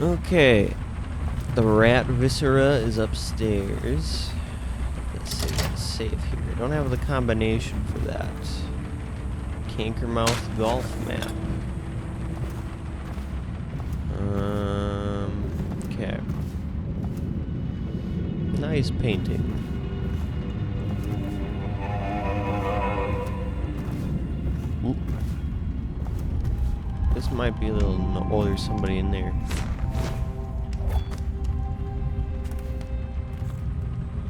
Okay. The rat viscera is upstairs. Let's see what's safe here. I don't have the combination for that. Cankermouth golf map. Okay. Nice painting. Ooh. This might be a little oh, there's somebody in there.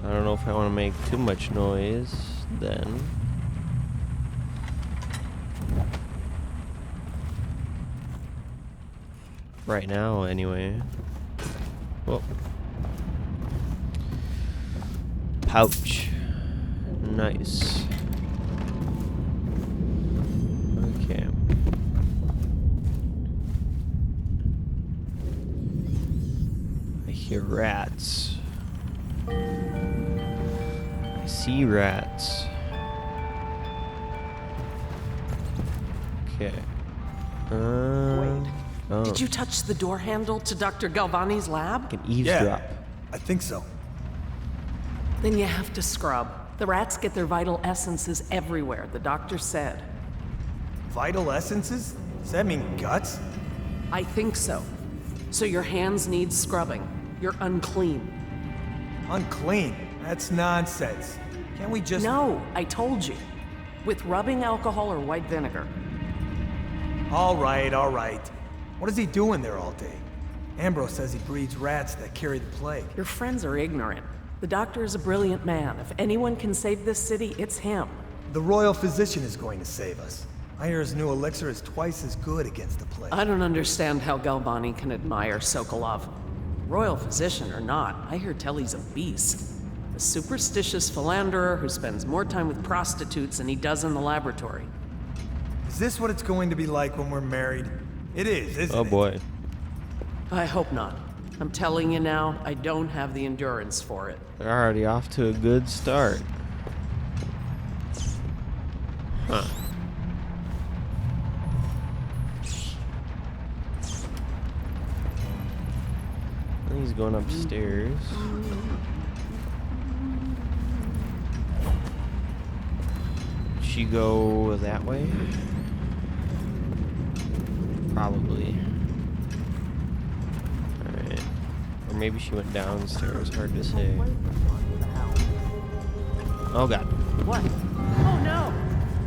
I don't know if I want to make too much noise then. Right now, anyway. Whoa. Pouch. Nice. Okay. I hear rats. I see rats. Okay. Wait. Oh. Did you touch the door handle to Dr. Galvani's lab? I can eavesdrop. Yeah, I think so. Then you have to scrub. The rats get their vital essences everywhere, the doctor said. Vital essences? Does that mean guts? I think so. So your hands need scrubbing. You're unclean. Unclean? That's nonsense. Can't we just... No, I told you. With rubbing alcohol or white vinegar. All right, all right. What is he doing there all day? Ambrose says he breeds rats that carry the plague. Your friends are ignorant. The doctor is a brilliant man. If anyone can save this city, it's him. The royal physician is going to save us. I hear his new elixir is twice as good against the plague. I don't understand how Galvani can admire Sokolov. Royal physician or not, I hear tell he's a beast. A superstitious philanderer who spends more time with prostitutes than he does in the laboratory. Is this what it's going to be like when we're married? It is, isn't it? Oh boy. I hope not. I'm telling you now, I don't have the endurance for it. They're already off to a good start. Huh. I think he's going upstairs. She go that way? Probably. Alright. Or maybe she went downstairs, hard to say. Oh god. What? Oh no!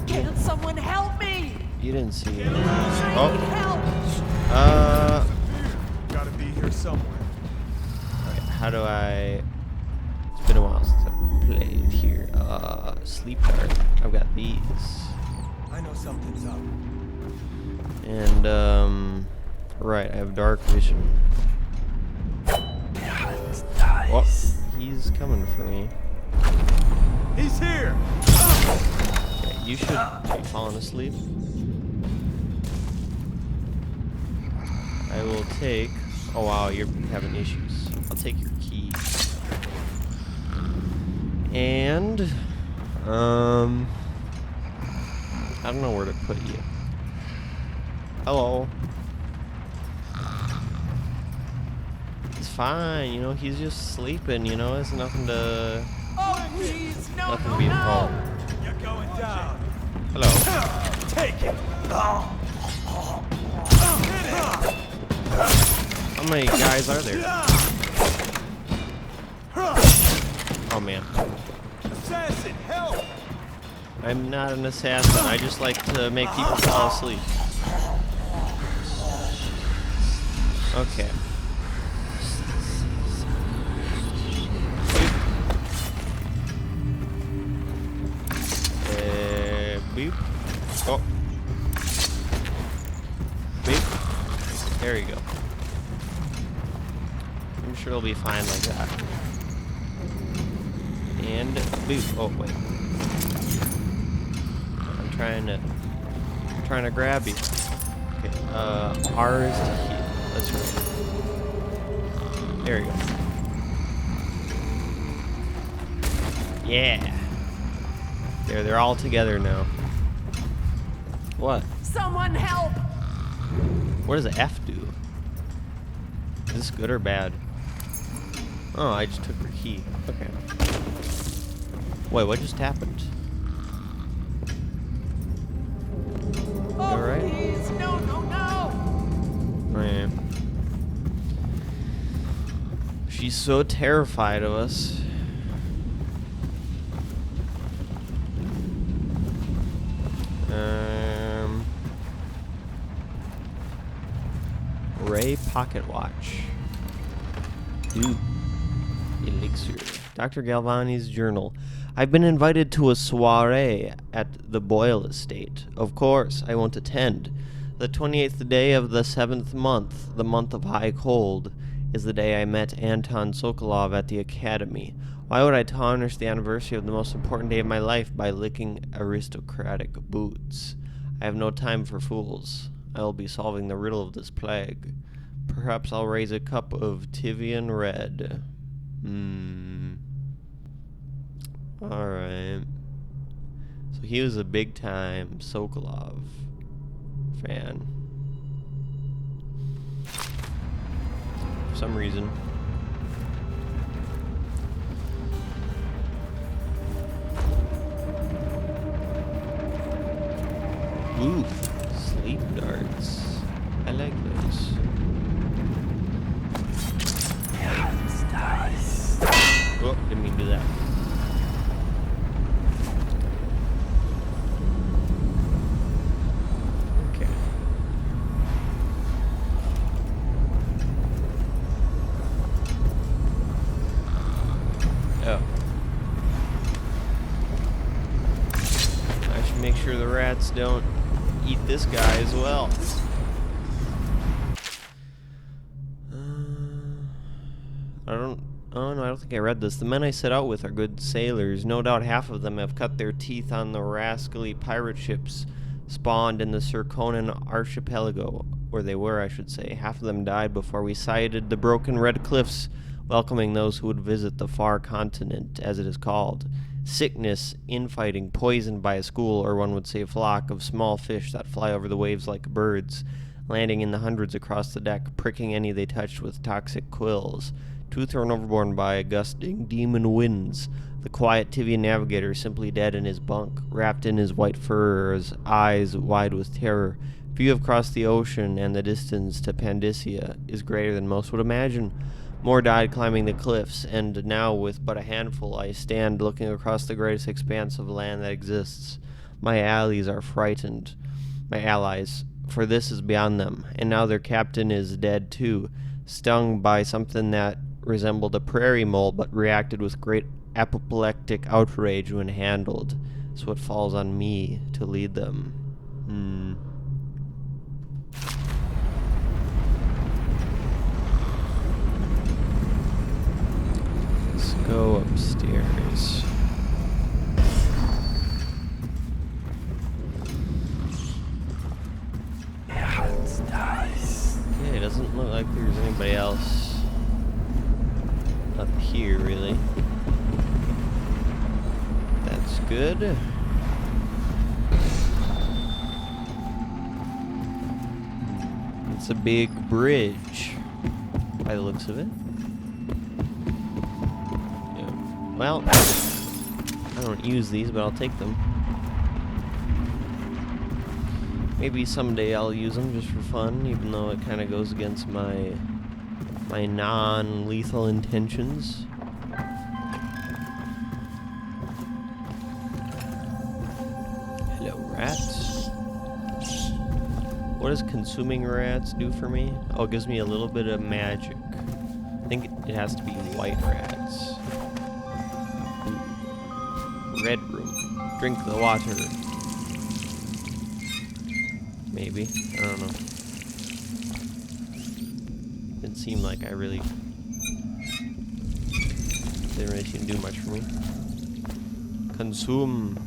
Can't someone help me? You didn't see it. I need help! Gotta be here somewhere. Alright, how do I... It's been a while since I've played here. Sleep dart. I've got these. I know something's up. And, right, I have dark vision. Oh, he's coming for me. He's here! Okay, you should be falling asleep. I will take... Oh wow, you're having issues. I'll take your key. And... I don't know where to put you. Hello. It's fine, you know, he's just sleeping, you know, it's nothing to... Oh please, no, Nothing no, to be no! involved. You're going down. Hello. Take it! How many guys are there? Oh man. Assassin, help! I'm not an assassin, I just like to make people fall asleep. Okay. Boop. Oh. Boop. There you go. I'm sure it'll be fine like that. And boop. Oh wait. I'm trying to grab you. Okay. R is to heal. That's right. There we go. Yeah. They're all together now. What? Someone help! What does the F do? Is this good or bad? Oh, I just took her key. Okay. Wait, what just happened? Oh, Alright. please, no, no, no! Oh, yeah. She's so terrified of us. Ray pocket watch. Ooh. Elixir. Dr. Galvani's journal. I've been invited to a soiree at the Boyle estate. Of course, I won't attend. The 28th day of the 7th month, the month of high cold, is the day I met Anton Sokolov at the academy. Why would I tarnish the anniversary of the most important day of my life by licking aristocratic boots? I have no time for fools. I will be solving the riddle of this plague. Perhaps I'll raise a cup of Tivian Red. Alright. So he was a big time Sokolov fan. For some reason. Ooh, sleep darts. I like those. Oh, didn't mean to do that. Okay. Oh. I should make sure the rats don't eat this guy as well. Oh no, I don't think I read this. The men I set out with are good sailors. No doubt half of them have cut their teeth on the rascally pirate ships spawned in the Circonan archipelago. Or they were, I should say. Half of them died before we sighted the broken red cliffs, welcoming those who would visit the far continent, as it is called. Sickness, infighting, poisoned by a school, or one would say flock, of small fish that fly over the waves like birds, landing in the hundreds across the deck, pricking any they touched with toxic quills. Two thrown overboard by gusting demon winds. The quiet Tivian navigator simply dead in his bunk, wrapped in his white furs, eyes wide with terror. View of across the ocean and the distance to Pandyssia is greater than most would imagine. More died climbing the cliffs, and now with but a handful I stand looking across the greatest expanse of land that exists. My allies are frightened. My allies, for this is beyond them, and now their captain is dead too, stung by something that resembled a prairie mole but reacted with great apoplectic outrage when handled. So it falls on me to lead them. Let's go upstairs. Okay, it doesn't look like there's anybody else up here, really. That's good. It's a big bridge, by the looks of it. Yeah. Well, I don't use these, but I'll take them. Maybe someday I'll use them just for fun, even though it kind of goes against my non-lethal intentions. Hello, rats. What does consuming rats do for me? Oh, it gives me a little bit of magic. I think it has to be white rats. Red room. Drink the water. Maybe. I don't know. Didn't seem like I really didn't really seem to do much for me. Consume.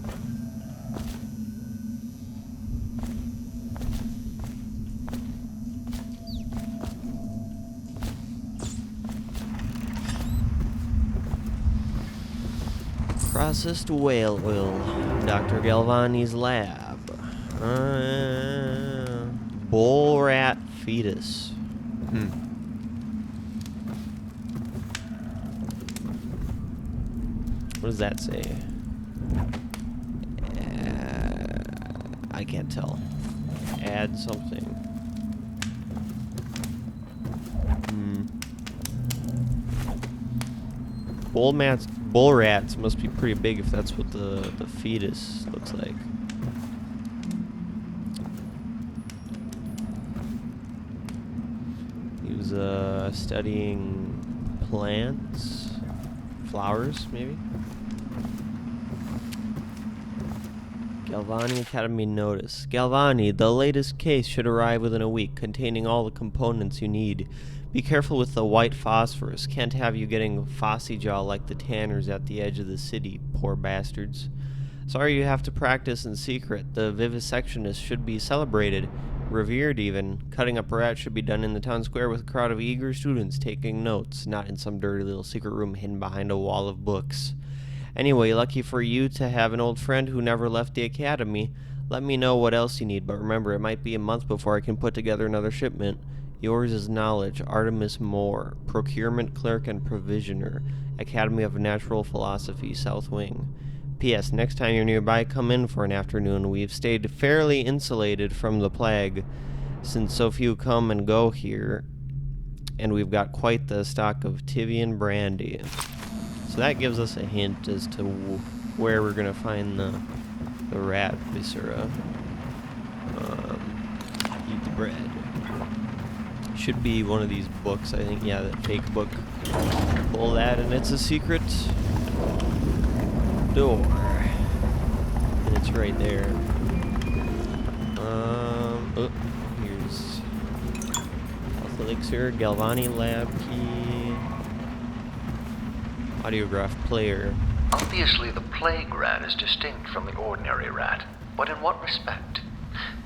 Processed whale oil. Dr. Galvani's lab. Bull rat fetus. What does that say? I can't tell. Add something. Bull rats must be pretty big if that's what the fetus looks like. He was studying plants, flowers maybe. Galvani Academy notice. Galvani, the latest case should arrive within a week, containing all the components you need. Be careful with the white phosphorus. Can't have you getting fossy jaw like the tanners at the edge of the city, poor bastards. Sorry you have to practice in secret. The vivisectionist should be celebrated, revered even. Cutting up rats should be done in the town square with a crowd of eager students taking notes, not in some dirty little secret room hidden behind a wall of books. Anyway, lucky for you to have an old friend who never left the academy. Let me know what else you need, but remember, it might be a month before I can put together another shipment. Yours is knowledge, Artemis Moore, Procurement Clerk and Provisioner, Academy of Natural Philosophy, South Wing. P.S. Next time you're nearby, come in for an afternoon. We've stayed fairly insulated from the plague, since so few come and go here, and we've got quite the stock of Tivian brandy. So that gives us a hint as to where we're gonna find the rat viscera. Eat the bread. Should be one of these books, I think. Yeah, that fake book. Pull that, and it's a secret door, and it's right there. Oh, here's health elixir, Galvani lab key, audiograph player. Obviously, the plague rat is distinct from the ordinary rat, but in what respect?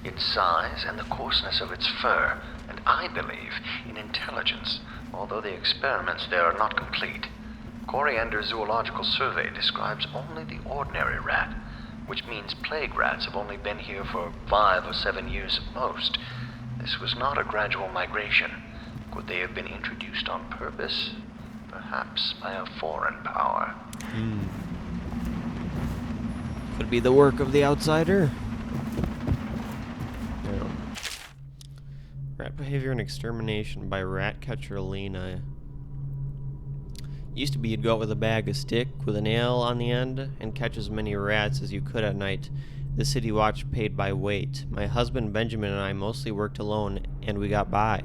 Its size and the coarseness of its fur, and I believe in intelligence, although the experiments there are not complete. Coriander's zoological survey describes only the ordinary rat, which means plague rats have only been here for 5 or 7 years at most. This was not a gradual migration. Could they have been introduced on purpose? Perhaps by a foreign power. Could be the work of the outsider. No. Rat behavior and extermination by rat catcher Lena. Used to be you'd go out with a bag of stick with a nail on the end and catch as many rats as you could at night. The city watch paid by weight. My husband Benjamin and I mostly worked alone, and we got by.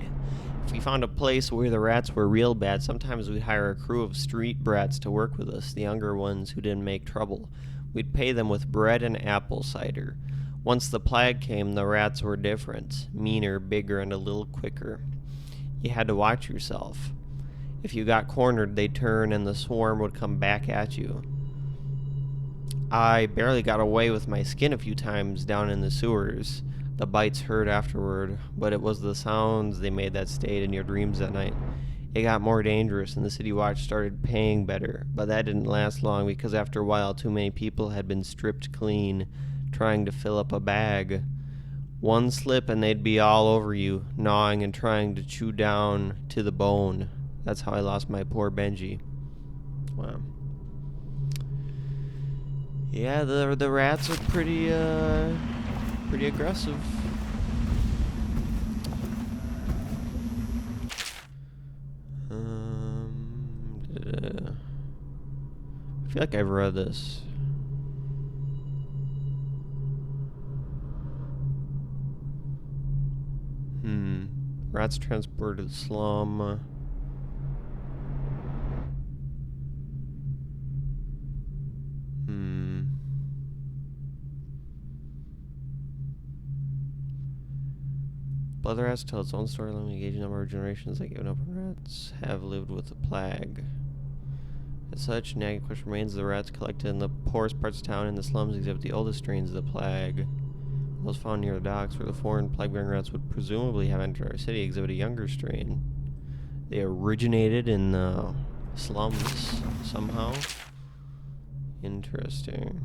If we found a place where the rats were real bad, sometimes we'd hire a crew of street brats to work with us, the younger ones who didn't make trouble. We'd pay them with bread and apple cider. Once the plague came, the rats were different, meaner, bigger, and a little quicker. You had to watch yourself. If you got cornered, they'd turn and the swarm would come back at you. I barely got away with my skin a few times down in the sewers. The bites hurt afterward, but it was the sounds they made that stayed in your dreams at night. It got more dangerous and the city watch started paying better, but that didn't last long because after a while too many people had been stripped clean, trying to fill up a bag. One slip and they'd be all over you, gnawing and trying to chew down to the bone. That's how I lost my poor Benji. Wow. Yeah, the rats are pretty aggressive. I feel like I've read this. Rats transported to the slum. Other rats tell its own story, letting engage a number of generations that given up on rats have lived with the plague. As such, nagging question remains the rats collected in the poorest parts of town and the slums exhibit the oldest strains of the plague. Those found near the docks, where the foreign plague-bearing rats would presumably have entered our city, exhibit a younger strain. They originated in the slums somehow. Interesting.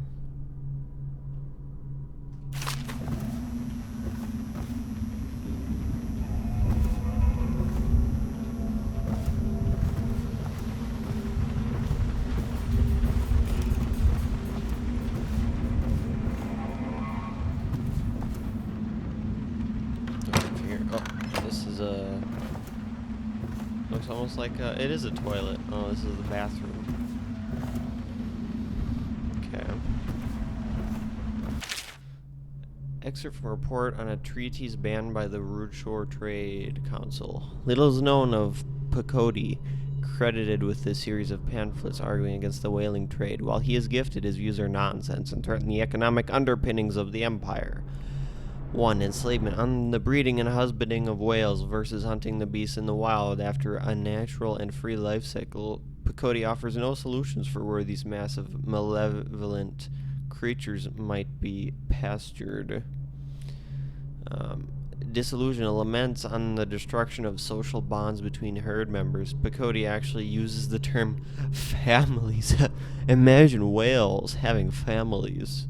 Looks almost like it is a toilet. Oh, this is the bathroom. Okay. Excerpt from a report on a treatise banned by the Rude Shore Trade Council. Little is known of Pacody, credited with this series of pamphlets arguing against the whaling trade. While he is gifted, his views are nonsense and threaten the economic underpinnings of the empire. 1. Enslavement. On the breeding and husbanding of whales versus hunting the beasts in the wild after a natural and free life cycle, Pacody offers no solutions for where these massive, malevolent creatures might be pastured. Disillusion laments on the destruction of social bonds between herd members. Pacody actually uses the term families. Imagine whales having families.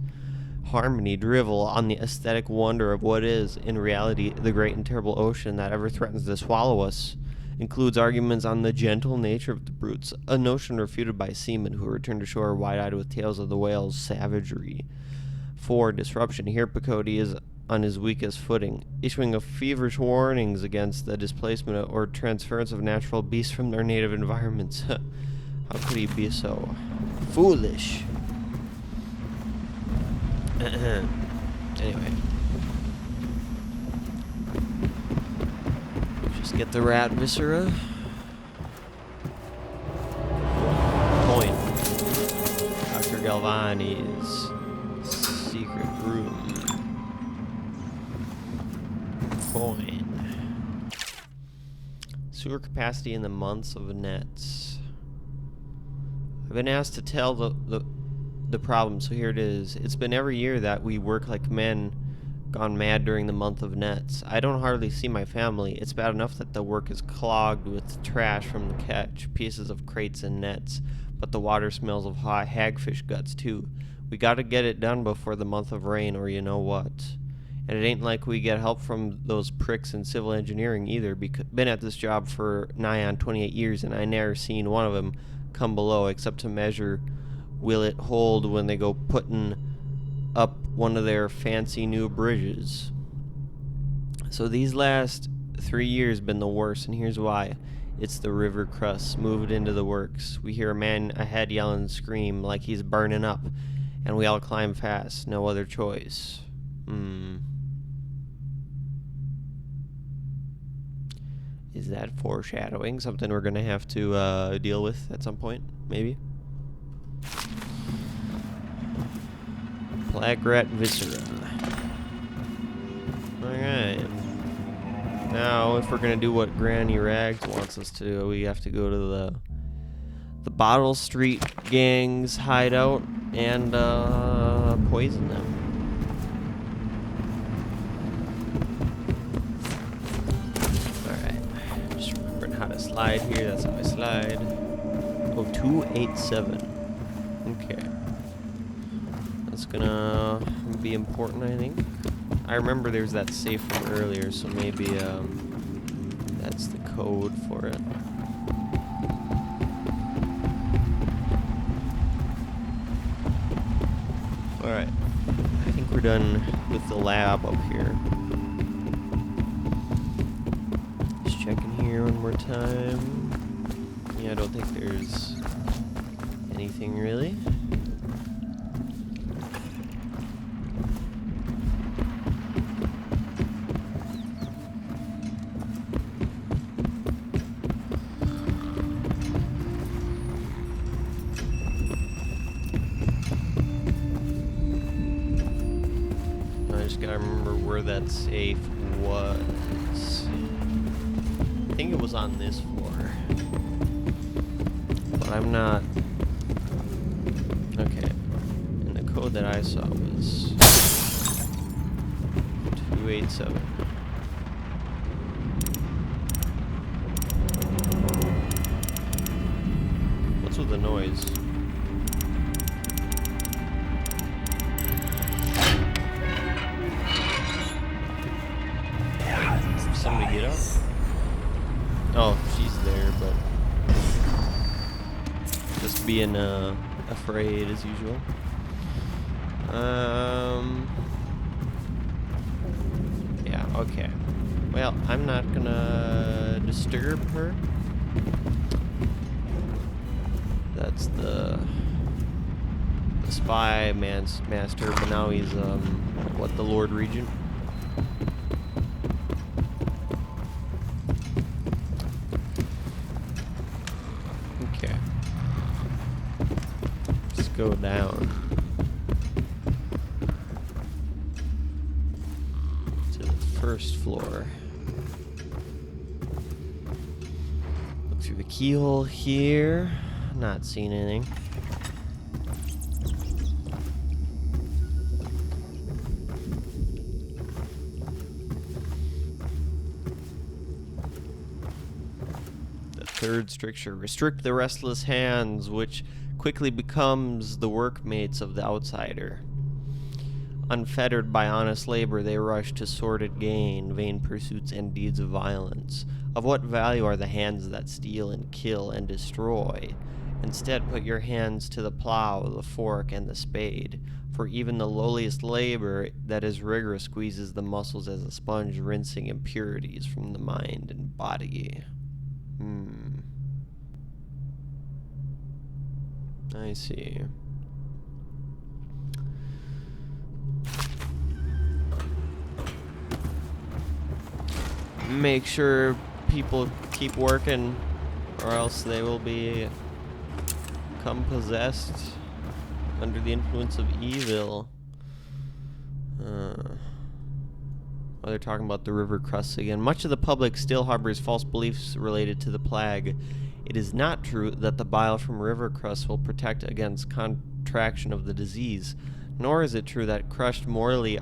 Harmony, drivel on the aesthetic wonder of what is, in reality, the great and terrible ocean that ever threatens to swallow us. Includes arguments on the gentle nature of the brutes, a notion refuted by seamen who return to shore wide-eyed with tales of the whale's savagery. 4. Disruption. Here Pacody is on his weakest footing, issuing a feverish warnings against the displacement or transference of natural beasts from their native environments. How could he be so foolish? Anyway. Just get the rat viscera. Point. Dr. Galvani's secret room. Coin. Sewer capacity in the months of nets. I've been asked to tell the problem, so here it is. It's been every year that we work like men gone mad during the month of nets. I don't hardly see my family. It's bad enough that the work is clogged with trash from the catch, pieces of crates and nets, but the water smells of hagfish guts too. We gotta get it done before the month of rain, or you know what. And it ain't like we get help from those pricks in civil engineering either. Been at this job for nigh on 28 years, and I never seen one of them come below except to measure will it hold when they go putting up one of their fancy new bridges. So these last 3 years been the worst, and here's why. It's the river crust moved into the works. We hear a man ahead yell and scream like he's burning up, and we all climb fast. No other choice. Is that foreshadowing? Something we're gonna have to deal with at some point, maybe? Black rat viscera. Alright. Now, if we're gonna do what Granny Rags wants us to do, we have to go to the Bottle Street gang's hideout and poison them. How to slide here, that's how I slide. Oh, 287. Okay. That's gonna be important, I think. I remember there's that safe from earlier, so maybe that's the code for it. Alright. I think we're done with the lab up here. Checking here one more time. Yeah, I don't think there's anything really. I just gotta remember where that safe was. I think it was on this floor, but I'm not. Okay, and the code that I saw was 287. What's with the noise? Did somebody get up? Oh, she's there, but just being afraid as usual. Yeah, okay. Well, I'm not gonna disturb her. That's the spy master, but now he's what, the Lord Regent? Okay. Let's go down to the first floor. Look through the keyhole here. Not seeing anything. The third stricture: restrict the restless hands, which quickly becomes the workmates of the outsider. Unfettered by honest labor, they rush to sordid gain, vain pursuits, and deeds of violence. Of what value are the hands that steal and kill and destroy? Instead, put your hands to the plow, the fork, and the spade, for even the lowliest labor that is rigorous squeezes the muscles as a sponge, rinsing impurities from the mind and body. I see. Make sure people keep working, or else they will become possessed under the influence of evil. Oh, they're talking about the river crusts again. Much of the public still harbors false beliefs related to the plague. It is not true that the bile from river crusts will protect against contraction of the disease, nor is it true that crushed morally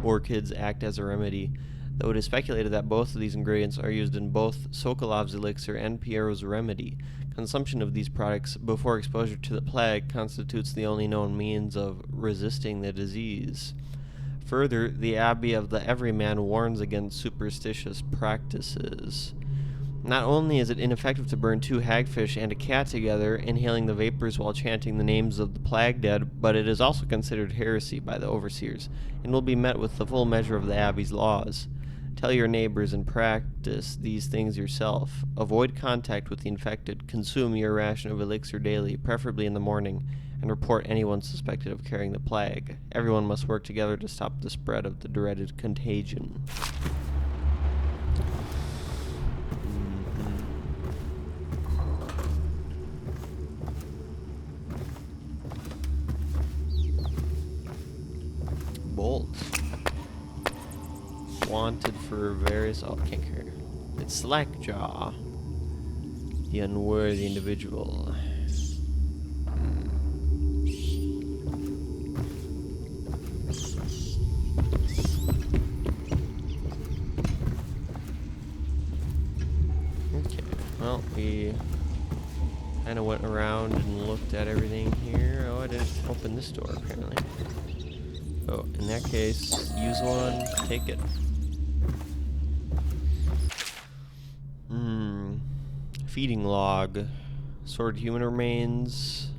orchids act as a remedy, though it is speculated that both of these ingredients are used in both Sokolov's elixir and Piero's remedy. Consumption of these products before exposure to the plague constitutes the only known means of resisting the disease. Further, the Abbey of the Everyman warns against superstitious practices. Not only is it ineffective to burn 2 hagfish and a cat together, inhaling the vapors while chanting the names of the plague dead, but it is also considered heresy by the overseers, and will be met with the full measure of the Abbey's laws. Tell your neighbors and practice these things yourself. Avoid contact with the infected. Consume your ration of elixir daily, preferably in the morning, and report anyone suspected of carrying the plague. Everyone must work together to stop the spread of the dreaded contagion. Bolts. Wanted for various... Oh, can't carry. It's Slackjaw, the unworthy individual. Okay, well, we kind of went around and looked at everything here. Oh, I didn't open this door, apparently. Oh, in that case, use one, take it. Feeding log. Stored human remains.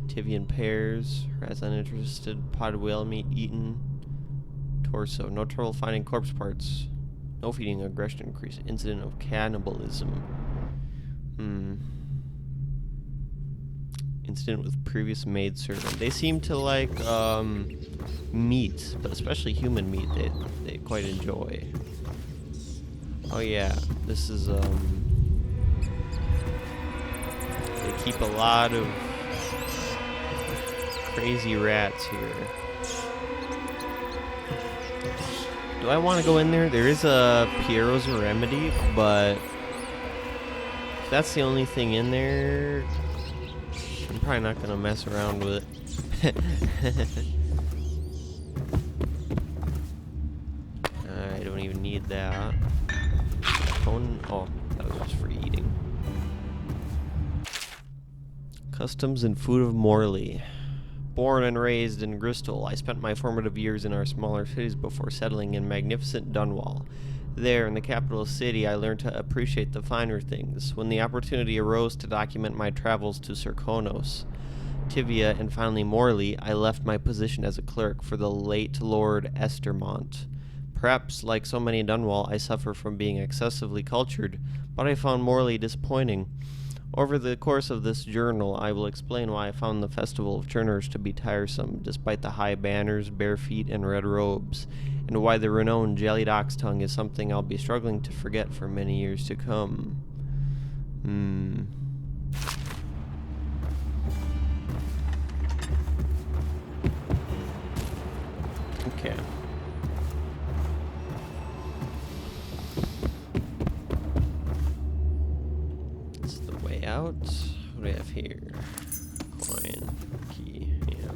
Tivian pears. Rats uninterested. Potted whale meat eaten. Torso. No trouble finding corpse parts. No feeding. Aggression increase. Incident of cannibalism. Incident with previous maidservant. They seem to like meat, but especially human meat they quite enjoy. Oh yeah, this is they keep a lot of crazy rats here. Do I want to go in there? There is a Piero's remedy, but if that's the only thing in there, I'm probably not gonna mess around with it. I don't even need that. Oh, that was just for eating. Customs and food of Morley. Born and raised in Bristol, I spent my formative years in our smaller cities before settling in magnificent Dunwall. There, in the capital city, I learned to appreciate the finer things. When the opportunity arose to document my travels to Serkonos, Tivia, and finally Morley, I left my position as a clerk for the late Lord Estermont. Perhaps, like so many Dunwall, I suffer from being excessively cultured, but I found morally disappointing. Over the course of this journal, I will explain why I found the Festival of Turners to be tiresome, despite the high banners, bare feet, and red robes, and why the renowned Jellied Ox Tongue is something I'll be struggling to forget for many years to come. Okay. It's the way out. What do we have here? Coin, key, yeah.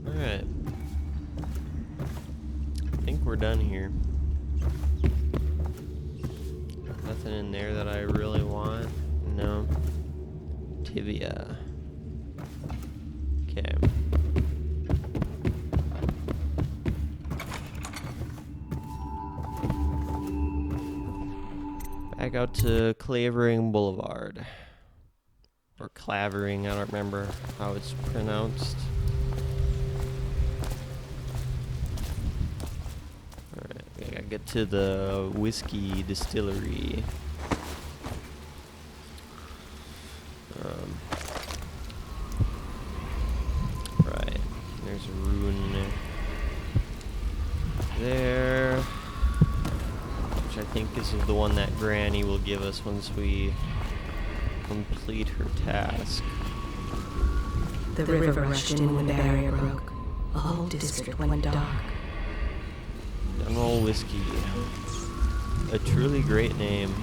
Alright. I think we're done here. Nothing in there that I really want. No. Tibia. Okay. Back out to Clavering Boulevard. Or Clavering, I don't remember how it's pronounced. Alright, we gotta get to the whiskey distillery. Right, there's a rune there. Which I think is the one that Granny will give us once we complete her task. The river rushed in when the barrier broke. The whole district went dark. Dunwall Whiskey. A truly great name.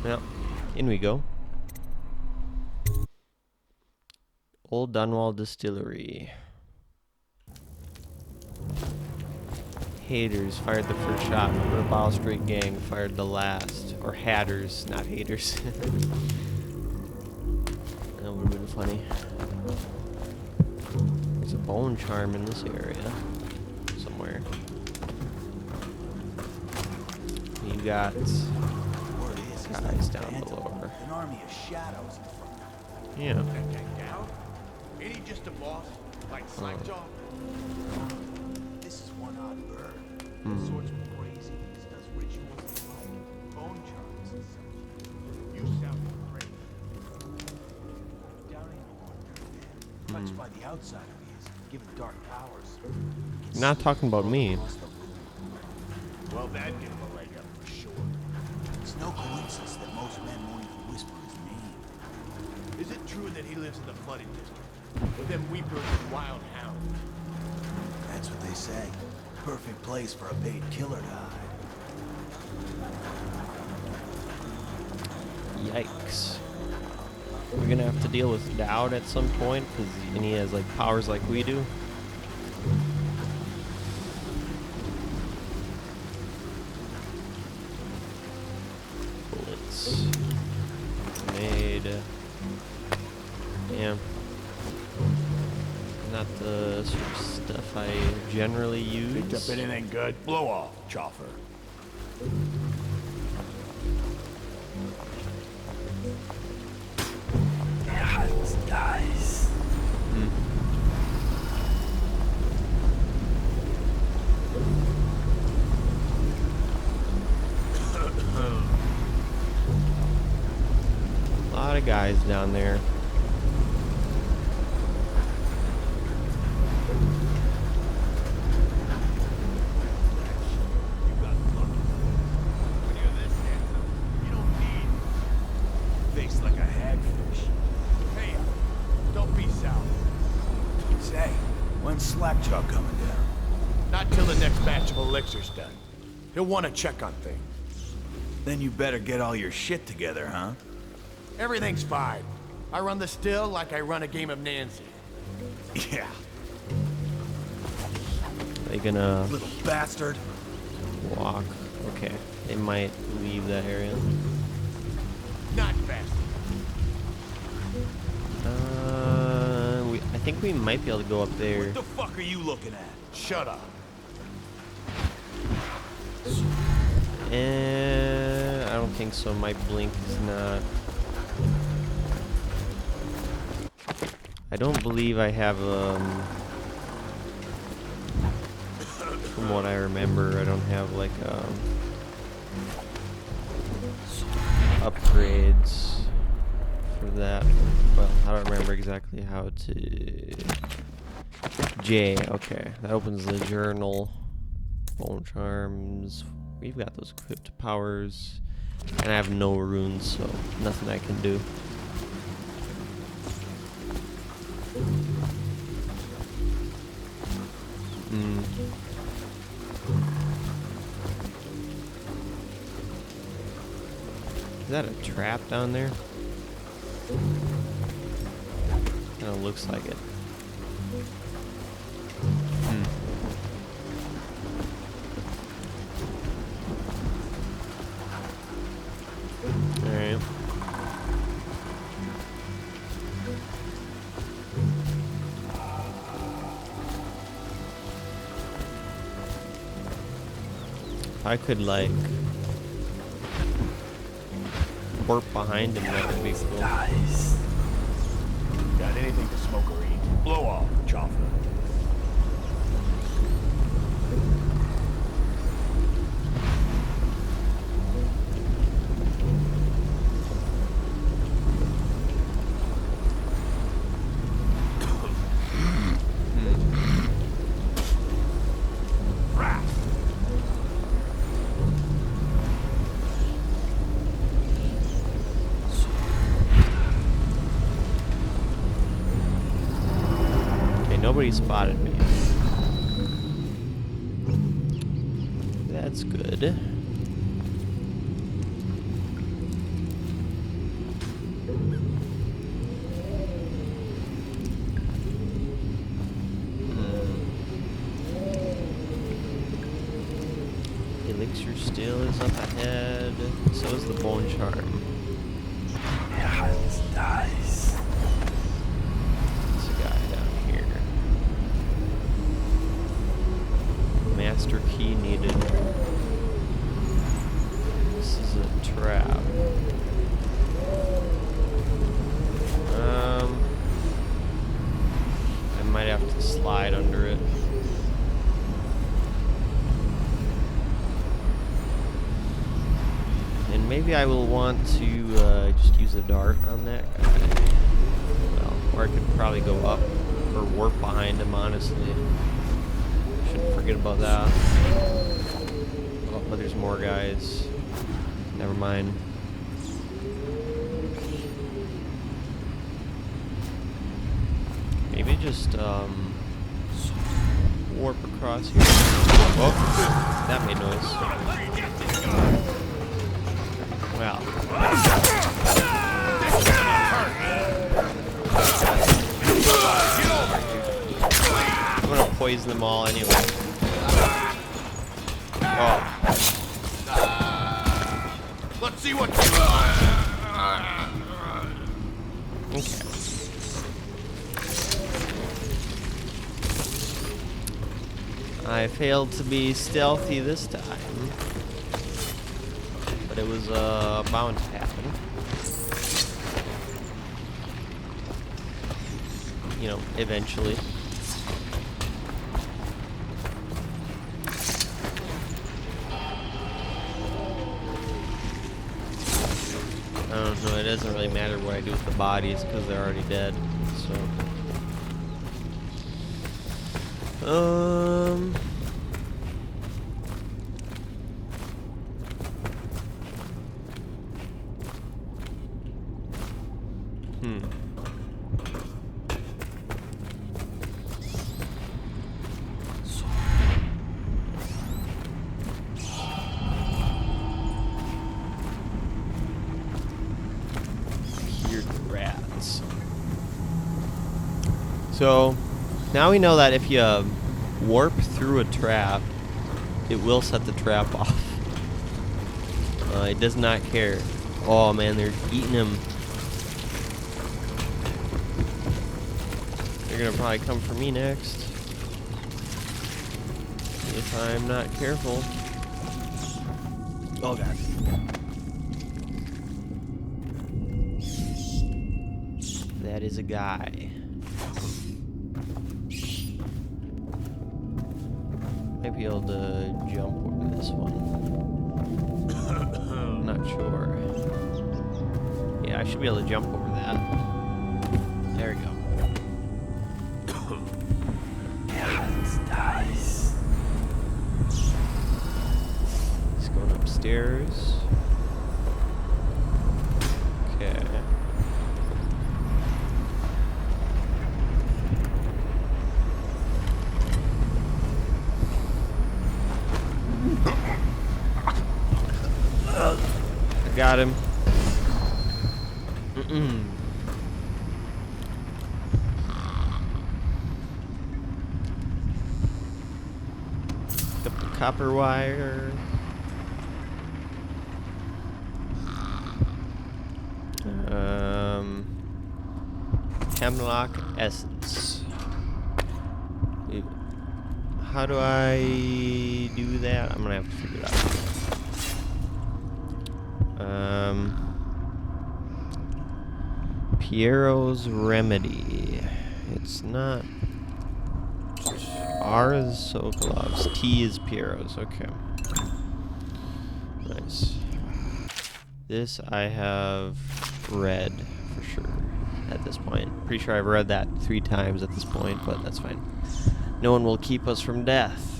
Well, in we go. Old Dunwall Distillery. Haters fired the first shot. Rebel Street Gang fired the last. Or hatters, not haters. That would have been funny. There's a bone charm in this area. Somewhere. You got guys down below. An army of shadows in front. Yeah. That guy down? Ain't he just a boss? Like Slackjaw? This is one odd bird. His sorts were crazy. He does rituals and bone charms and such. You sound crazy. Down in the water, touched by the outsider he is, given dark powers. Not talking about me. Well, that'd give him a leg up for sure. It's no coincidence that most men won't even whisper his name. Is it true that he lives in the flooded district? With them weepers and wild hounds? That's what they say. Perfect place for a paid killer to hide. Yikes. We're gonna have to deal with Dowd at some point, and he has like powers like we do. Bullets. Made. Yeah. Not the sort of stuff I generally use. Picked up anything good? Blow off, Choffer. Dice. A lot of guys down there. When you're this handsome, you don't need Face like a hagfish. Hey, don't be sour. Say, when's Slackjaw coming down? Not till the next batch of elixirs done. He'll want to check on things. Then you better get all your shit together, huh? Everything's fine. I run the still like I run a game of Nancy. Yeah, They gonna little bastard. walk. Okay. They might leave that area. Not fast. I think we might be able to go up there. What the fuck are you looking at? Shut up. I don't think so. My blink is not. I don't believe I have, from what I remember, I don't have, like, upgrades for that. Well, I don't remember exactly how to... J, okay. That opens the journal. Bone charms. We've got those equipped powers. And I have no runes, so nothing I can do. Is that a trap down there? Kinda looks like it. Alright. If I could, like, warp behind him, that would be cool. Nice. Got anything to smoke or eat? Blow off, Jaffa. Nobody spotted me. That's good. Elixir still is up ahead. So is the bone charm. Yeah, it's nice. There's a guy down here. Master key needed. This is a trap. I might have to slide under it. And maybe I will want to just use a dart on that guy. Well, or I could probably go up or warp behind him, honestly. Shouldn't forget about that. Oh, but there's more guys. Never mind. Maybe just warp across here. Oh, that made noise. Well. I'm gonna poison them all anyway. Oh. Let's see what. Okay. I failed to be stealthy this time, but it was bound to happen. You know, eventually. I don't know, it doesn't really matter what I do with the bodies because they're already dead, so. Rats. So now we know that if you warp through a trap, it will set the trap off. It does not care. Oh man, they're eating him. They're gonna probably come for me next if I'm not careful. Oh god. That is a guy. Might be able to jump over this one. Not sure. Yeah, I should be able to jump over that. There we go. He's going upstairs. Okay. I got him. Pick up the copper wire. Hemlock essence. How do I do that? I'm gonna have to figure it out. Piero's remedy. It's not. R is Sokolov's. T is Piero's. Okay. Nice. This I have read for sure at this point. Pretty sure I've read that 3 times at this point, but that's fine. No one will keep us from death.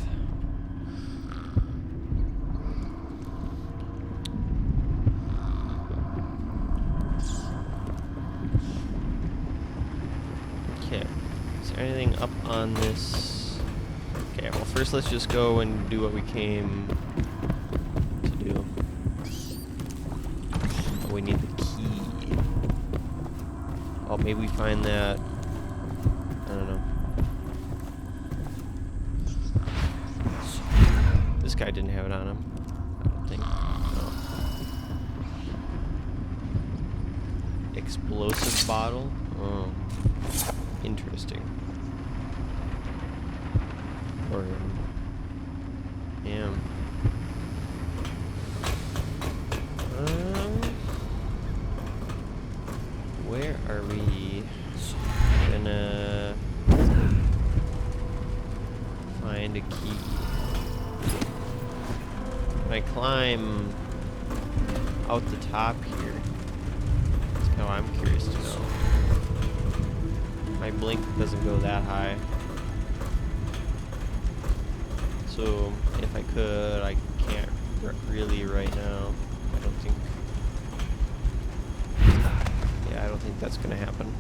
Okay. Is there anything up on this? Okay, well first let's just go and do what we came to do. Oh, we need the key. Oh, maybe we find that. I don't know. This guy didn't have it on him. I don't think. No. Explosive bottle? Oh. Interesting. Or damn. Where are we gonna find a key? Can I climb out the top here? That's how I'm curious to know. My blink doesn't go that high. So if I could, I can't really right now. I don't think. Yeah, I don't think that's gonna happen.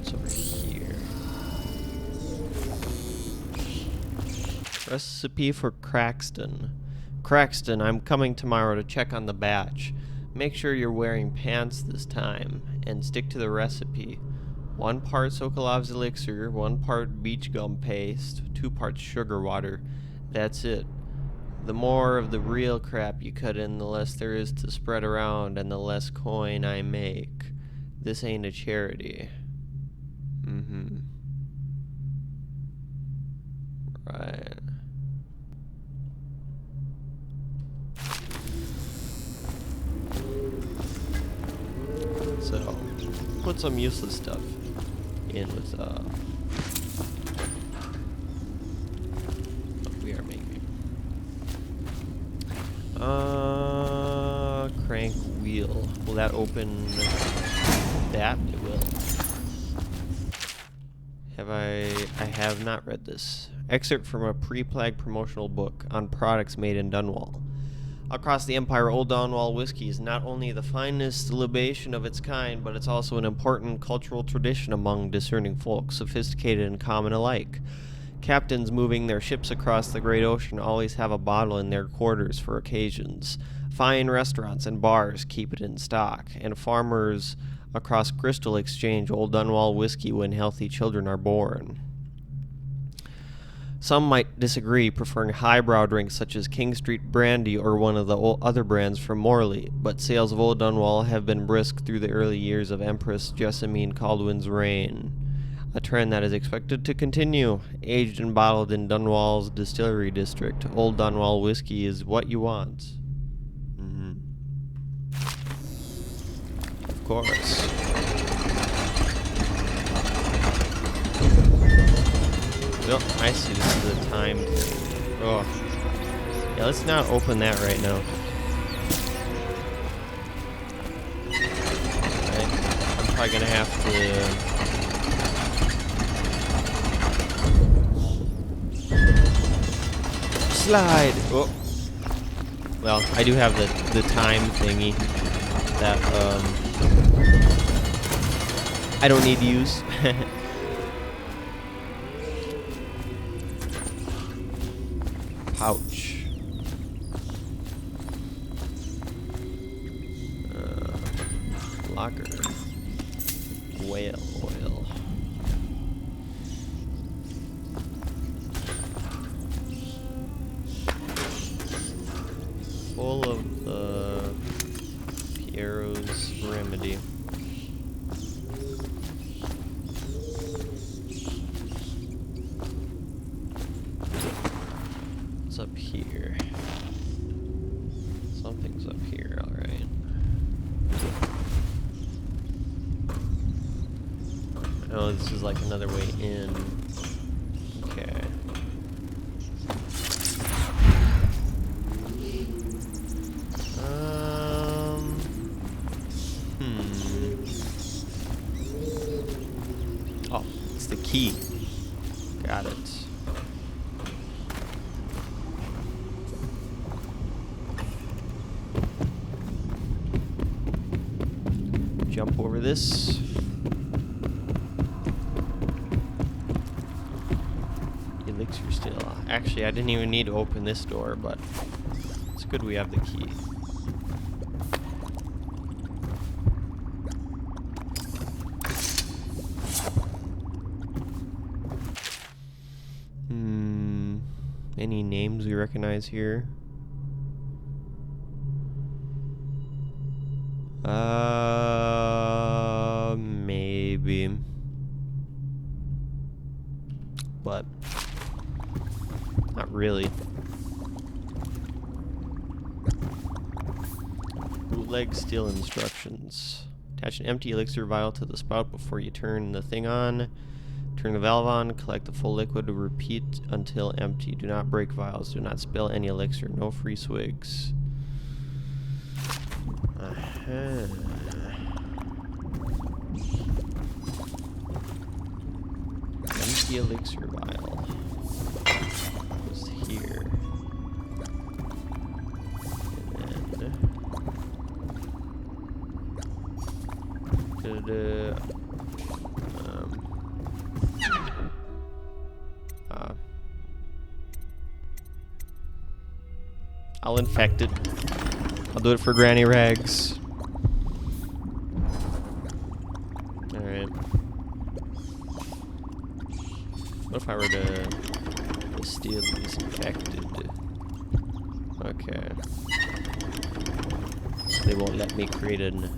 It's over here. Recipe for Craxton. Craxton, I'm coming tomorrow to check on the batch. Make sure you're wearing pants this time, and stick to the recipe. 1 part Sokolov's elixir, 1 part beach gum paste, 2 parts sugar water. That's it. The more of the real crap you cut in, the less there is to spread around, and the less coin I make. This ain't a charity. Right. So, put some useless stuff in with what we are making. Crank wheel. Will that open that? It will. I have not read this. Excerpt from a pre-plague promotional book on products made in Dunwall. Across the Empire, Old Dunwall whiskey is not only the finest libation of its kind, but it's also an important cultural tradition among discerning folk, sophisticated and common alike. Captains moving their ships across the great ocean always have a bottle in their quarters for occasions. Fine restaurants and bars keep it in stock, and farmers across Crystal exchange Old Dunwall whiskey when healthy children are born. Some might disagree, preferring highbrow drinks such as King Street Brandy or one of the other brands from Morley, but sales of Old Dunwall have been brisk through the early years of Empress Jessamine Caldwin's reign, a trend that is expected to continue. Aged and bottled in Dunwall's distillery district, Old Dunwall whiskey is what you want. Of course. Oh, I see. This is a timed thing. Oh. Yeah, let's not open that right now. Alright. I'm probably gonna have to slide. Oh. Well, I do have the time thingy that I don't need to use. Pouch. Locker. Whale oil. Full of Piero's remedy. What's up here? Something's up here, alright. Oh, this is like another way in. Okay. Oh, it's the key. Got it. Jump over this. Elixir still. Actually, I didn't even need to open this door, but it's good we have the key. Any names we recognize here? Maybe. But not really. Bootleg steal instructions. Attach an empty elixir vial to the spout before you turn the thing on. Turn the valve on, collect the full liquid, repeat until empty. Do not break vials, do not spill any elixir, no free swigs. Empty elixir vial. Goes here. And then I'll infect it. I'll do it for Granny Rags. Alright. What if I were to steal these infected? Okay. So they won't let me create an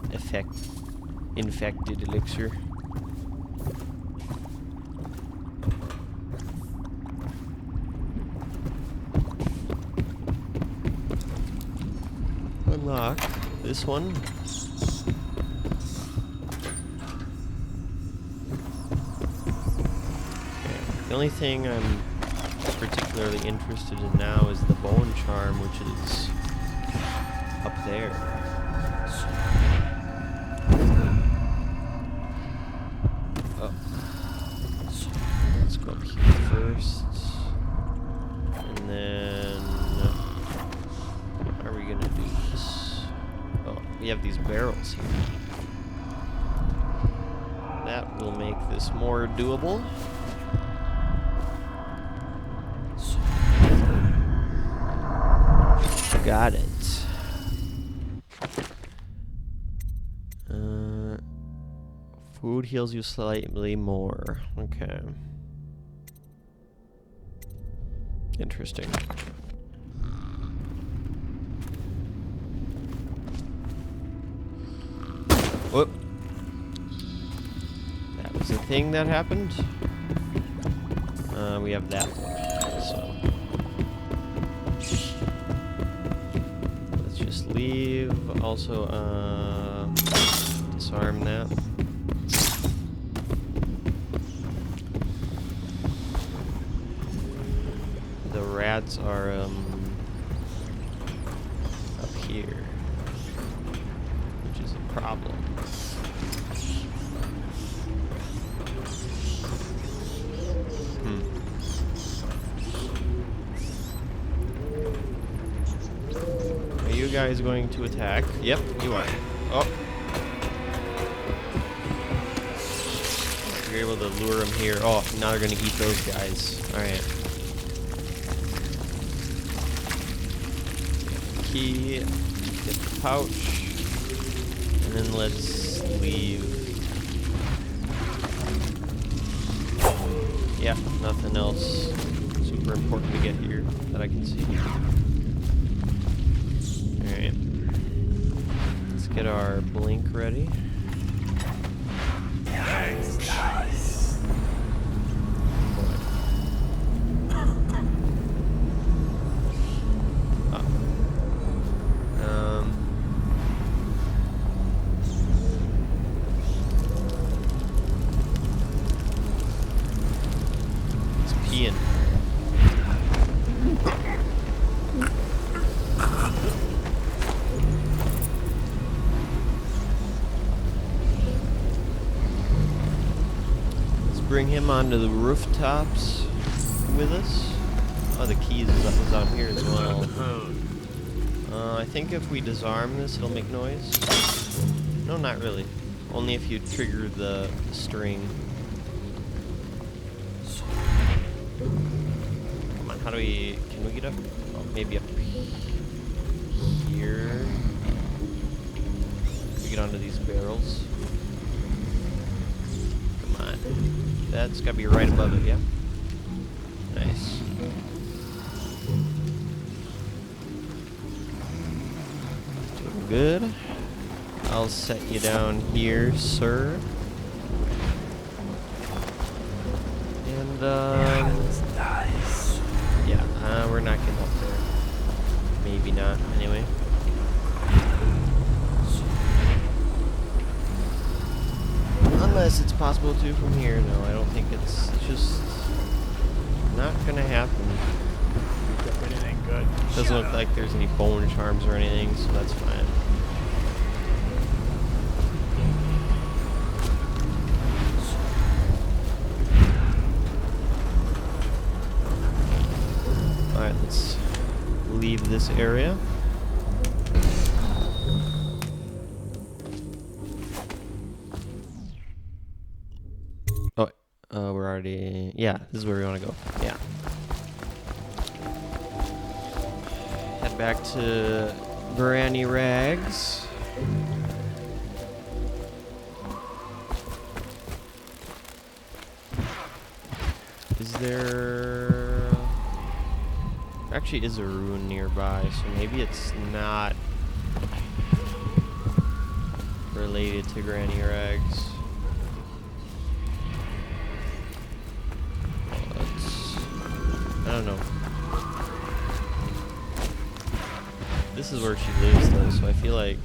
infected elixir. Unlock this one. Okay. The only thing I'm particularly interested in now is the bone charm, which is up there. Oh. Let's go up here first. And then how are we gonna do this? Oh, we have these barrels here. That will make this more doable. Got it. Food heals you slightly more. Okay. Interesting. Whoop. That was the thing that happened. We have that one. So let's just leave. Also, disarm that. The rats are up here, which is a problem. Are you guys going to attack? Yep, you are. Oh. You're able to lure them here. Oh, now they're going to eat those guys. Alright. Key. Get the pouch. And then let's leave. Yeah, nothing else super important to get here that I can see. Alright. Let's get our blink ready. Nice. It's peeing. Bring him onto the rooftops with us. Oh, the keys is on here as well. I think if we disarm this, it'll make noise. No, not really. Only if you trigger the string. Come on, how do we... Can we get up? Oh, maybe up here. We get onto these barrels. Come on. That's gotta be right above it, yeah? Nice. Doing good. I'll set you down here, sir. And, Nice. yeah, we're not getting up there. Maybe not, anyway. Unless it's possible to from here. No, I don't think it's just not gonna happen. Anything good? Doesn't look like there's any bone charms or anything, so that's fine. Alright, let's leave this area. We're already... Yeah, this is where we want to go. Yeah. Head back to Granny Rags. Is there... Actually is a ruin nearby, so maybe it's not related to Granny Rags. I don't know. This is where she lives though, so I feel like...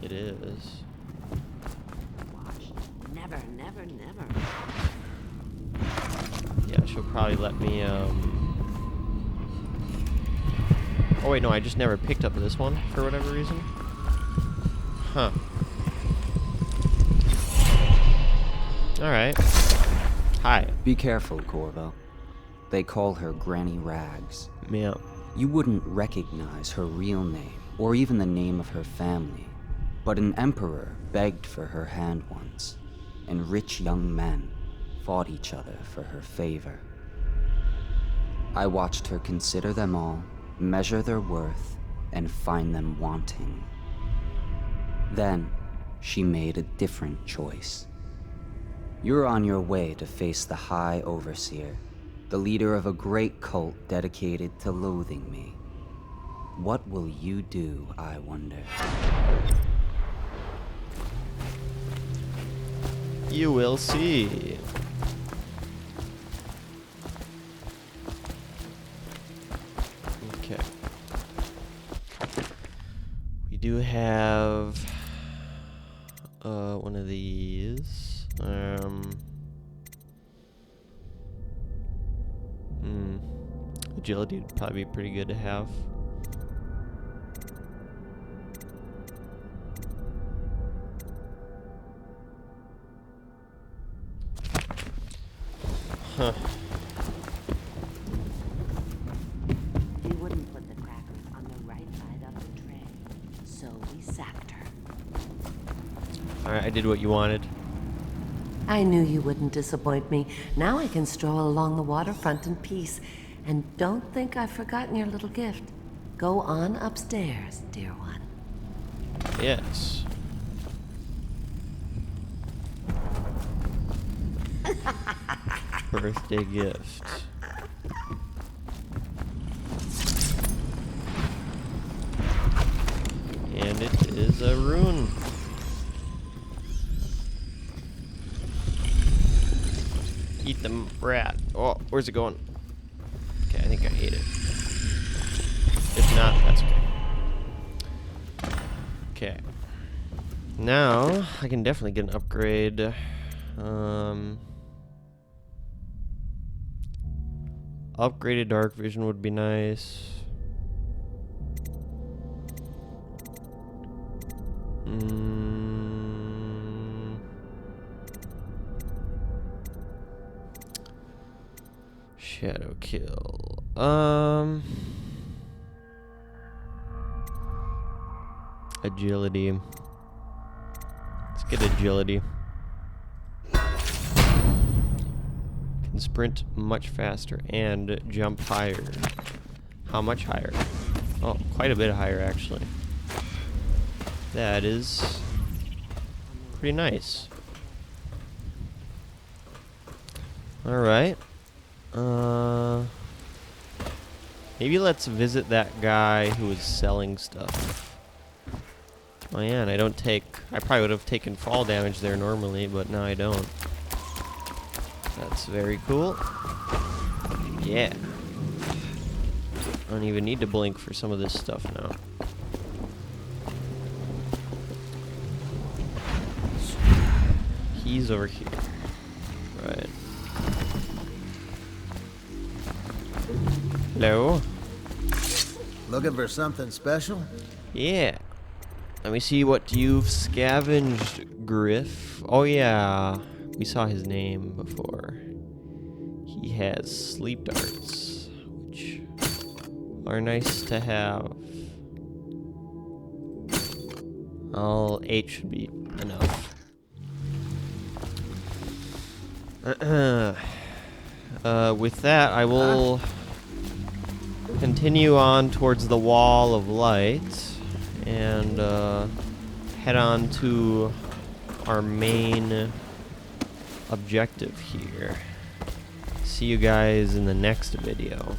It is. Never, never, never. Yeah, she'll probably let me, Oh wait, no, I just never picked up this one for whatever reason. Huh. Alright. Hi. Be careful, Corvo. They call her Granny Rags. Yeah. You wouldn't recognize her real name, or even the name of her family. But an emperor begged for her hand once, and rich young men fought each other for her favor. I watched her consider them all, measure their worth, and find them wanting. Then, she made a different choice. You're on your way to face the High Overseer, the leader of a great cult dedicated to loathing me. What will you do, I wonder? You will see. Okay. do have one of these. Agility would probably be pretty good to have. Huh. We wouldn't put the crackers on the right side of the tray, so we sacked her. Alright, I did what you wanted. I knew you wouldn't disappoint me. Now I can stroll along the waterfront in peace. And don't think I've forgotten your little gift. Go on upstairs, dear one. Yes. Birthday gift. And it is a rune. Eat the rat. Oh, where's it going? Okay, I think I ate it. If not, that's okay. Okay. Now, I can definitely get an upgrade. Upgraded dark vision would be nice. Shadow kill. Agility. Let's get agility. Can sprint much faster and jump higher. How much higher? Oh, quite a bit higher actually. That is pretty nice. Alright. Maybe let's visit that guy who was selling stuff. Oh yeah, and I probably would have taken fall damage there normally, but now I don't. That's very cool. Yeah. I don't even need to blink for some of this stuff now. He's over here. Right. Hello? Looking for something special? Yeah. Let me see what you've scavenged, Griff. Oh yeah, we saw his name before. He has sleep darts, which are nice to have. All 8 should be enough. With that, I will continue on towards the wall of light and head on to our main objective here. See you guys in the next video.